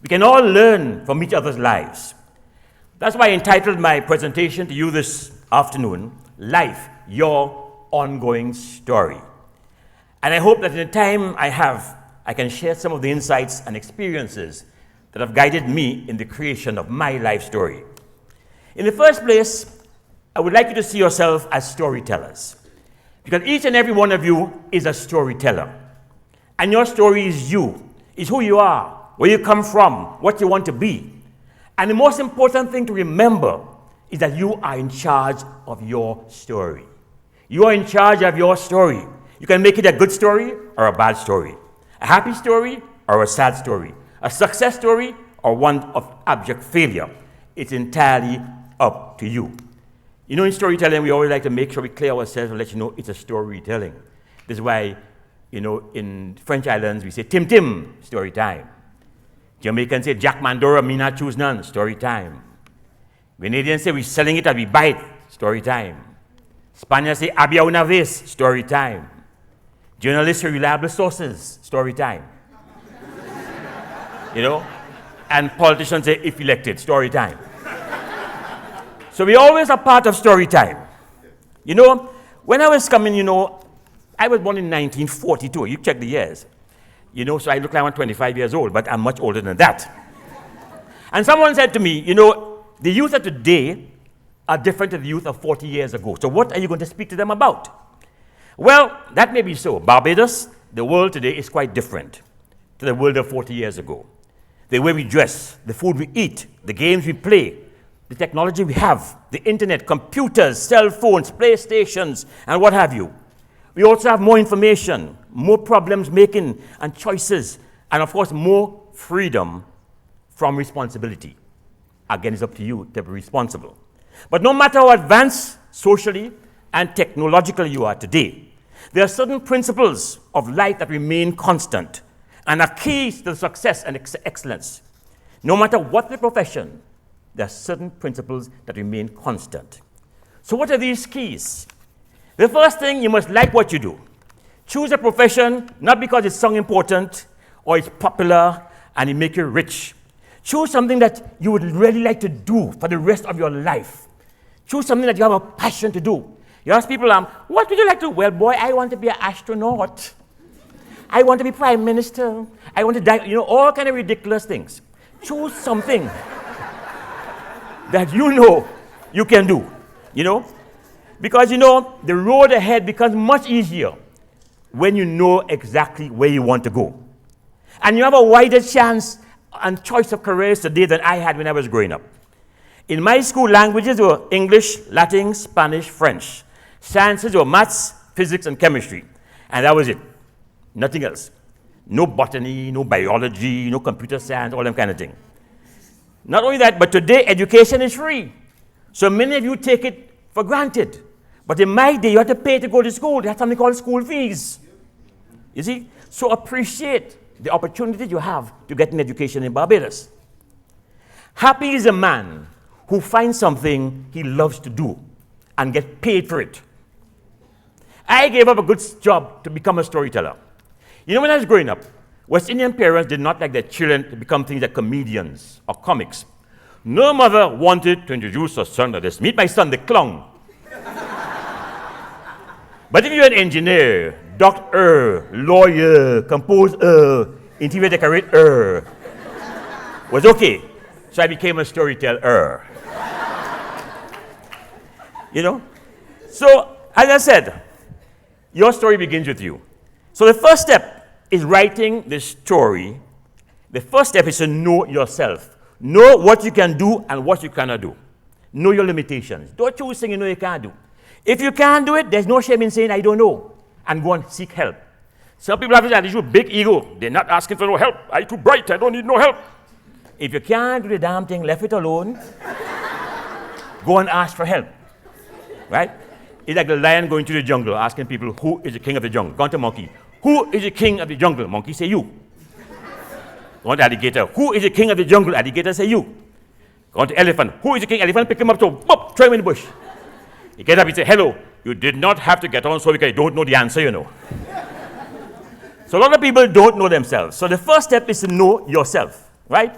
We can all learn from each other's lives. That's why I entitled my presentation to you this afternoon, Life, Your Ongoing Story. And I hope that in the time I have, I can share some of the insights and experiences that have guided me in the creation of my life story. In the first place, I would like you to see yourself as storytellers, because each and every one of you is a storyteller. And your story is you, is who you are, where you come from, what you want to be. And the most important thing to remember is that you are in charge of your story. You are in charge of your story. You can make it a good story or a bad story, a happy story or a sad story, a success story or one of abject failure. It's entirely up to you. You know, in storytelling, we always like to make sure we clear ourselves and let you know it's a storytelling. This is why, you know, in French islands, we say, Tim Tim, story time. Jamaicans say, Jack Mandora, me not choose none, story time. Canadians say, we're selling it and we buy it, story time. Spaniards say, había una vez, story time. Journalists say, reliable sources, story time. You know? And politicians say, if elected, story time. So we always are part of story time. You know, when I was coming, you know, I was born in 1942. You check the years. You know, so I look like I'm 25 years old, but I'm much older than that. And someone said to me, you know, the youth of today are different to the youth of 40 years ago. So what are you going to speak to them about? Well, that may be so. Barbados, the world today is quite different to the world of 40 years ago. The way we dress, the food we eat, the games we play, the technology we have, the internet, computers, cell phones, PlayStations, and what have you. We also have more information, more problems making and choices, and of course, more freedom from responsibility. Again, it's up to you to be responsible. But no matter how advanced socially and technologically you are today, there are certain principles of life that remain constant and are keys to success and excellence. No matter what the profession, there are certain principles that remain constant. So what are these keys? The first thing, you must like what you do. Choose a profession not because it's so important or it's popular and it makes you rich. Choose something that you would really like to do for the rest of your life. Choose something that you have a passion to do. You ask people, what would you like to do? Well, boy, I want to be an astronaut. I want to be prime minister. I want to die, you know, all kind of ridiculous things. Choose something that you know you can do, you know? Because, you know, the road ahead becomes much easier when you know exactly where you want to go. And you have a wider chance and choice of careers today than I had when I was growing up. In my school, languages were English, Latin, Spanish, French. Sciences were maths, physics, and chemistry. And that was it. Nothing else. No botany, no biology, no computer science, all that kind of thing. Not only that, but today education is free. So many of you take it for granted. But in my day, you had to pay to go to school. They had something called school fees. You see? So appreciate the opportunity you have to get an education in Barbados. Happy is a man who finds something he loves to do and get paid for it. I gave up a good job to become a storyteller. You know, when I was growing up, West Indian parents did not like their children to become things like comedians or comics. No mother wanted to introduce her son to this. Meet my son, the clown. But if you're an engineer, doctor, lawyer, composer, interior decorator, was okay. So I became a storyteller. You know? So, as I said, your story begins with you. So the first step is writing the story. The first step is to know yourself. Know what you can do and what you cannot do. Know your limitations. Don't choose things you know you can't do. If you can't do it, there's no shame in saying, I don't know, and go and seek help. Some people have this attitude, big ego. They're not asking for no help. I'm too bright. I don't need no help. If you can't do the damn thing, left it alone, go and ask for help. Right? It's like the lion going to the jungle, asking people, who is the king of the jungle? Gone to monkey. Who is the king of the jungle? Monkey say you. Gone to alligator. Who is the king of the jungle? Alligator say you. Gone to elephant. Who is the king? Elephant pick him up, so boop, throw him in the bush. He gets up, he say, hello. You did not have to get on so because you don't know the answer, you know. So a lot of people don't know themselves. So the first step is to know yourself, right?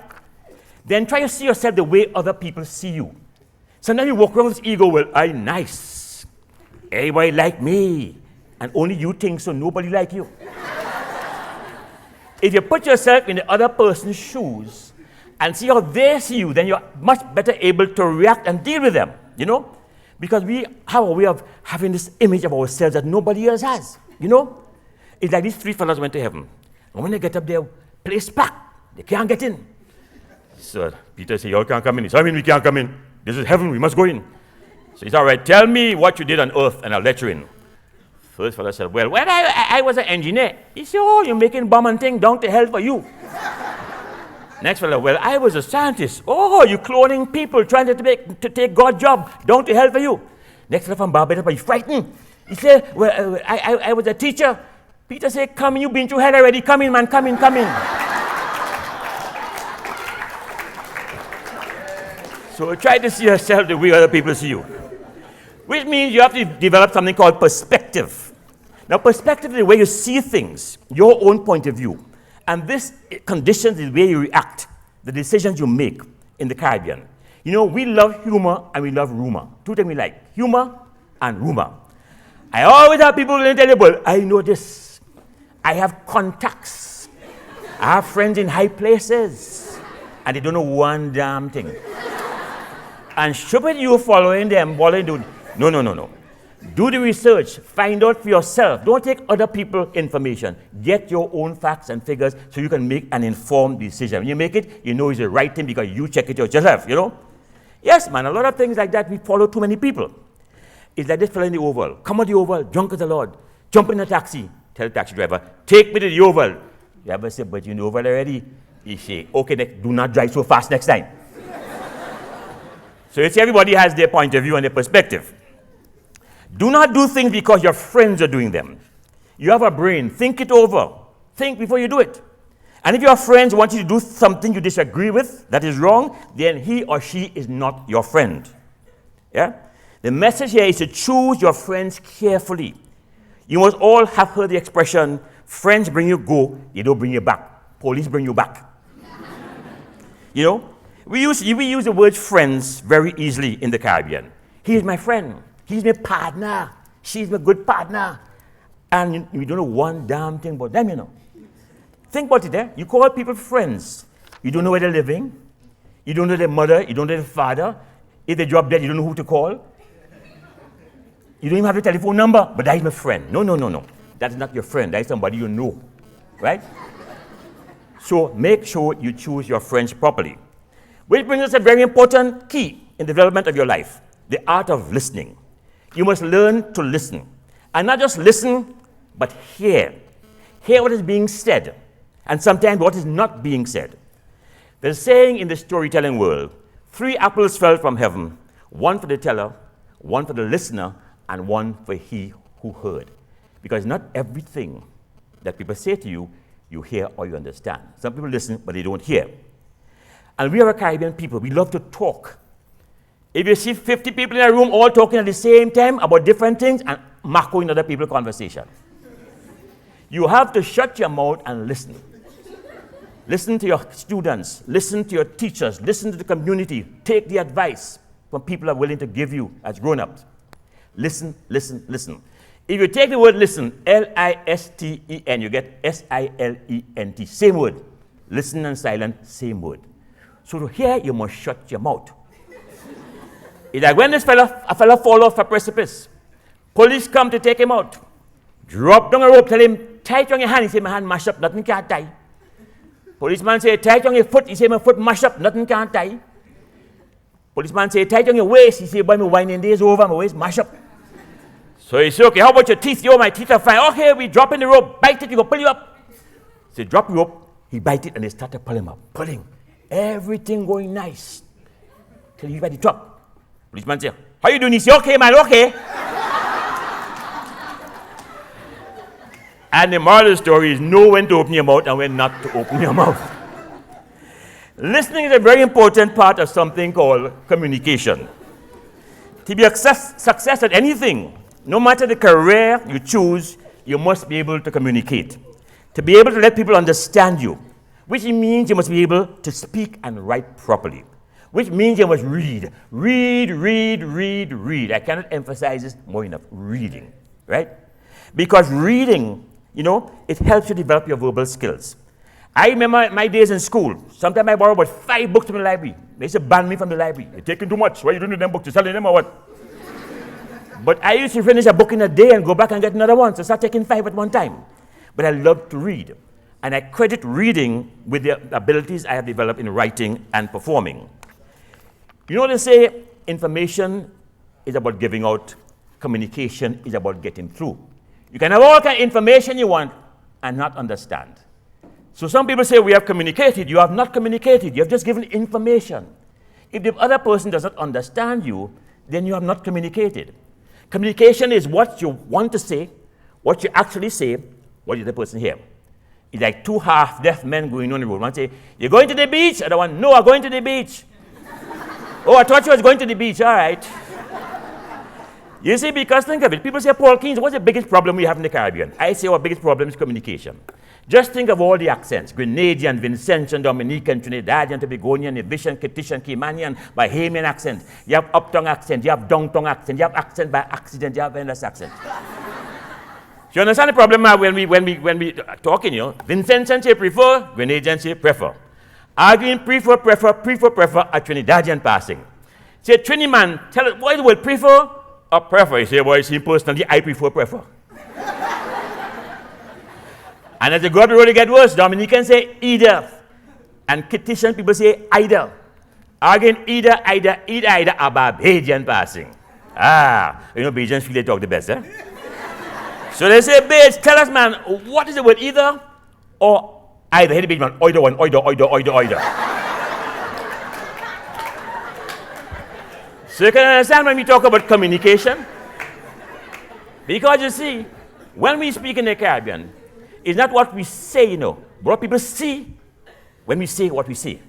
then try to see yourself the way other people see you. Sometimes you walk around with ego, well, I'm nice. Everybody like me. And only you think so, nobody like you. If you put yourself in the other person's shoes and see how they see you, then you're much better able to react and deal with them, you know? Because we have a way of having this image of ourselves that nobody else has, you know? It's like these three fellas went to heaven. And when they get up there, place packed. They can't get in. So Peter said, y'all can't come in. He said, I mean, we can't come in. This is heaven, we must go in. So he said, all right, tell me what you did on earth and I'll let you in. First fellow said, well, when I was an engineer. He said, oh, you're making bomb and thing down to hell for you. Next fellow, well, I was a scientist. Oh, you cloning people, trying to take God's job, down to hell for you. Next fellow from Barbados, but he's frightened. He said, well, I was a teacher. Peter said, come in, you've been through hell already. Come in, man, come in, come in. So try to see yourself the way other people see you. Which means you have to develop something called perspective. Now, perspective is the way you see things, your own point of view. And this conditions the way you react, the decisions you make in the Caribbean. You know, we love humor and we love rumor. Two things we like, humor and rumor. I always have people willing to tell you, well, I know this. I have contacts. I have friends in high places. And they don't know one damn thing. And stupid you following them, No. Do the research. Find out for yourself. Don't take other people's information. Get your own facts and figures so you can make an informed decision. When you make it, you know it's the right thing because you check it out yourself, you know? Yes, man, a lot of things like that, we follow too many people. It's like this fellow in the Oval. Come on the Oval, drunk as the Lord. Jump in a taxi. Tell the taxi driver, take me to the Oval. The driver say, but you're in the Oval already. He say, okay, do not drive so fast next time. So you see, everybody has their point of view and their perspective. Do not do things because your friends are doing them. You have a brain. Think it over. Think before you do it. And if your friends want you to do something you disagree with, that is wrong, then he or she is not your friend. Yeah? The message here is to choose your friends carefully. You must all have heard the expression, friends bring you go, they don't bring you back. Police bring you back. You know? We use the word friends very easily in the Caribbean. He is my friend. He's my partner. She's my good partner. And we don't know one damn thing about them, you know. Think about it, eh? You call people friends. You don't know where they're living. You don't know their mother. You don't know their father. If they drop dead, you don't know who to call. You don't even have a telephone number. But that is my friend. No. That is not your friend. That is somebody you know. Right? So make sure you choose your friends properly. Which brings us a very important key in the development of your life. The art of listening. You must learn to listen. And not just listen, but hear. Hear what is being said. And sometimes what is not being said. There's a saying in the storytelling world, 3 apples fell from heaven, 1 for the teller, 1 for the listener, and 1 for he who heard. Because not everything that people say to you, you hear or you understand. Some people listen, but they don't hear. And we are a Caribbean people. We love to talk. If you see 50 people in a room all talking at the same time about different things and marking other people's conversation, you have to shut your mouth and listen. Listen to your students. Listen to your teachers. Listen to the community. Take the advice from people who are willing to give you as grown-ups. Listen. If you take the word listen, L-I-S-T-E-N, you get S-I-L-E-N-T. Same word. Listen and silent, same word. So to hear, you must shut your mouth. It's like when a fella fall off a precipice. Police come to take him out. Drop down a rope, tell him, tight on your hand. He say, my hand mash up, nothing can't tie. Policeman say, tight on your foot. He say, my foot mash up, nothing can't tie. Policeman say, tight on your waist. He say, boy, my whining days over, my waist mash up. So he say, okay, how about your teeth? Yo, my teeth are fine. Okay, we drop in the rope, bite it, we go pull you up. So he drop the rope, he bite it, and they start to pull him up. Pulling. Everything going nice. Till he's by the top. Policeman say, how you doing? He say, okay, man, okay. And the moral of the story is know when to open your mouth and when not to open your mouth. Listening is a very important part of something called communication. To be a success at anything, no matter the career you choose, you must be able to communicate. To be able to let people understand you. which means you must be able to speak and write properly, which means you must read. Read, read, read, read. I cannot emphasize this more enough. Reading, right? Because reading, it helps you develop your verbal skills. I remember my days in school. Sometimes I borrow about 5 books from the library. They used to ban me from the library. You're taking too much. Why are you doing with them books? You're selling them or what? But I used to finish a book in a day and go back and get another one. So start taking 5 at one time. But I love to read. And I credit reading with the abilities I have developed in writing and performing. They say information is about giving out. Communication is about getting through. You can have all kind of information you want and not understand. So some people say we have communicated. You have not communicated. You have just given information. If the other person does not understand you, then you have not communicated. Communication is what you want to say, what you actually say, what the other person hear. It's like 2 half-deaf men going on the road. One say, "You're going to the beach?" Other one, "No, I'm going to the beach." "Oh, I thought you was going to the beach." All right. You see, because think of it. People say, "Paul Keynes, what's the biggest problem we have in the Caribbean?" I say our biggest problem is communication. Just think of all the accents: Grenadian, Vincentian, Dominican, Trinidadian, Tobagonian, Ibishan, Kittitian, Caymanian, Bahamian accent. You have uptown accent, you have downtown accent, you have accent by accident, you have endless accent. Do you understand the problem when we talking, Vincentian say prefer, Grenadian say prefer. Arguing prefer, a Trinidadian passing. Say, Trini man, tell us, what is the word prefer or prefer? You say, well, see, personally, I prefer. And as the God really get worse, Dominican say either. And Kittitian people say either. Again, either, a Barbadian passing. Bajans feel they talk the best, eh? So they say, Baj, tell us, man, what is the word either or either? Hey, the Baj man, either. So you can understand when we talk about communication. Because you see, when we speak in the Caribbean, it's not what we say, but what people see when we say what we say.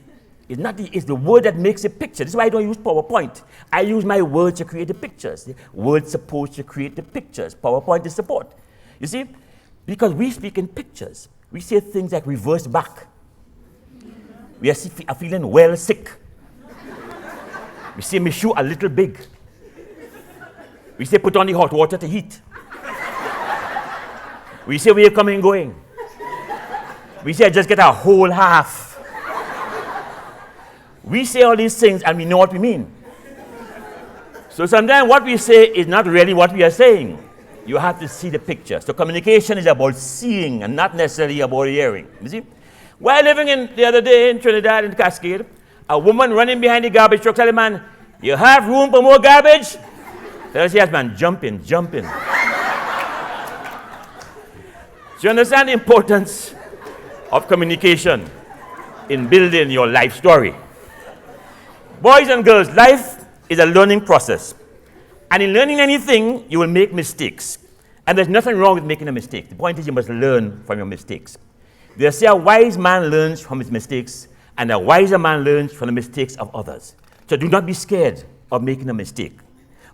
It's the word that makes a picture. This is why I don't use PowerPoint. I use my words to create the pictures. The words supposed to create the pictures. PowerPoint is support. You see, because we speak in pictures. We say things like reverse back. We are feeling well sick. We say my shoe a little big. We say put on the hot water to heat. We say we're coming and going. We say just get a whole half. We say all these things and we know what we mean. So sometimes what we say is not really what we are saying. You have to see the picture. So communication is about seeing and not necessarily about hearing. You see? While living the other day in Trinidad in Cascade, a woman running behind the garbage truck telling the man, "You have room for more garbage?" So she says, "Man, jump in." So you understand the importance of communication in building your life story. Boys and girls, life is a learning process. And in learning anything, you will make mistakes. And there's nothing wrong with making a mistake. The point is you must learn from your mistakes. They say a wise man learns from his mistakes, and a wiser man learns from the mistakes of others. So do not be scared of making a mistake.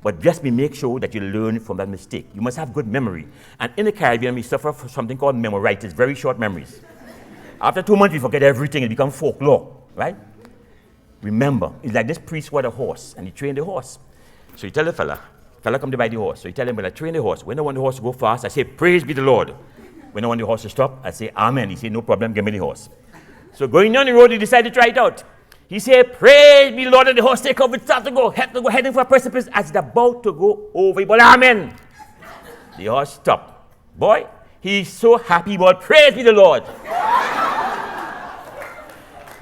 But just make sure that you learn from that mistake. You must have good memory. And in the Caribbean, we suffer from something called memoritis, very short memories. After 2 months, we forget everything. It becomes folklore, right? Remember, it's like this priest with a horse, and he trained the horse. So you tell the fella come to buy the horse. So you tell him, when I train the horse, when I want the horse to go fast, I say, "Praise be the Lord." When I want the horse to stop, I say, "Amen." He said, "No problem, give me the horse." So going down the road, he decided to try it out. He said, "Praise be the Lord," and the horse take off, it starts to go heading for a precipice. As it's about to go over, he bawled, "Amen." The horse stopped. Boy, he's so happy about praise be the Lord.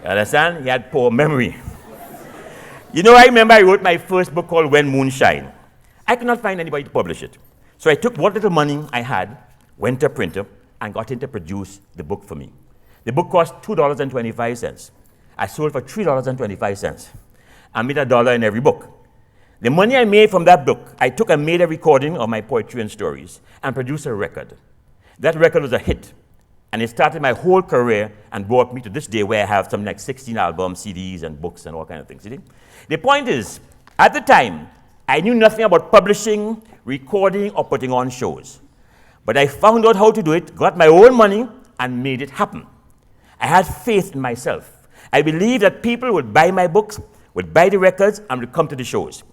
You understand? He had poor memory. I remember I wrote my first book called When Moon Shine. I could not find anybody to publish it. So I took what little money I had, went to a printer, and got him to produce the book for me. The book cost $2.25. I sold for $3.25. I made $1 in every book. The money I made from that book, I took and made a recording of my poetry and stories and produced a record. That record was a hit. And it started my whole career and brought me to this day where I have something like 16 albums, CDs, and books, and all kinds of things. See? The point is, at the time, I knew nothing about publishing, recording, or putting on shows. But I found out how to do it, got my own money, and made it happen. I had faith in myself. I believed that people would buy my books, would buy the records, and would come to the shows.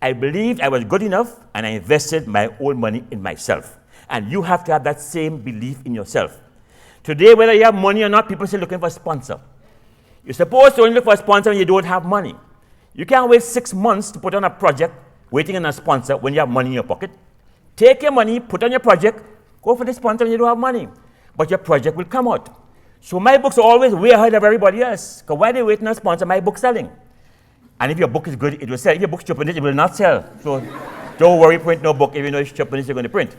I believed I was good enough, and I invested my own money in myself. And you have to have that same belief in yourself. Today, whether you have money or not, people still looking for a sponsor. You're supposed to only look for a sponsor when you don't have money. You can't wait 6 months to put on a project waiting on a sponsor when you have money in your pocket. Take your money, put on your project, go for the sponsor when you don't have money. But your project will come out. So my books are always way ahead of everybody else. Because why are they waiting on a sponsor? My book's selling. And if your book is good, it will sell. If your book's Japanese, it will not sell. So don't worry, print no book. Even though it's Japanese, you're going to print.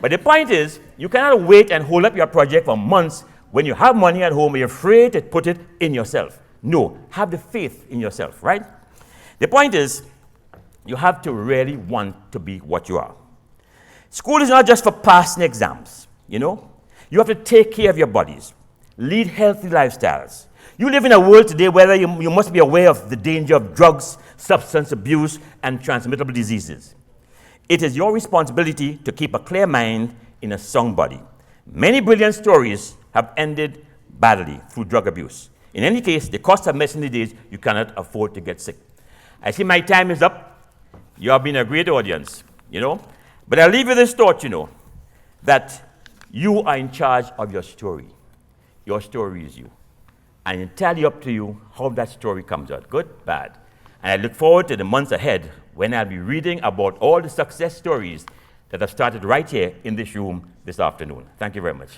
But the point is, you cannot wait and hold up your project for months when you have money at home and you're afraid to put it in yourself. No, have the faith in yourself, right? The point is, you have to really want to be what you are. School is not just for passing exams, you know. You have to take care of your bodies, lead healthy lifestyles. You live in a world today where you must be aware of the danger of drugs, substance abuse, and transmittable diseases. It is your responsibility to keep a clear mind in a sound body. Many brilliant stories have ended badly through drug abuse. In any case, the cost of medicine these days, you cannot afford to get sick. I see my time is up. You have been a great audience, you know. But I'll leave you this thought, you know, that you are in charge of your story. Your story is you. And it's entirely up to you how that story comes out, good, bad. And I look forward to the months ahead when I'll be reading about all the success stories that have started right here in this room this afternoon. Thank you very much.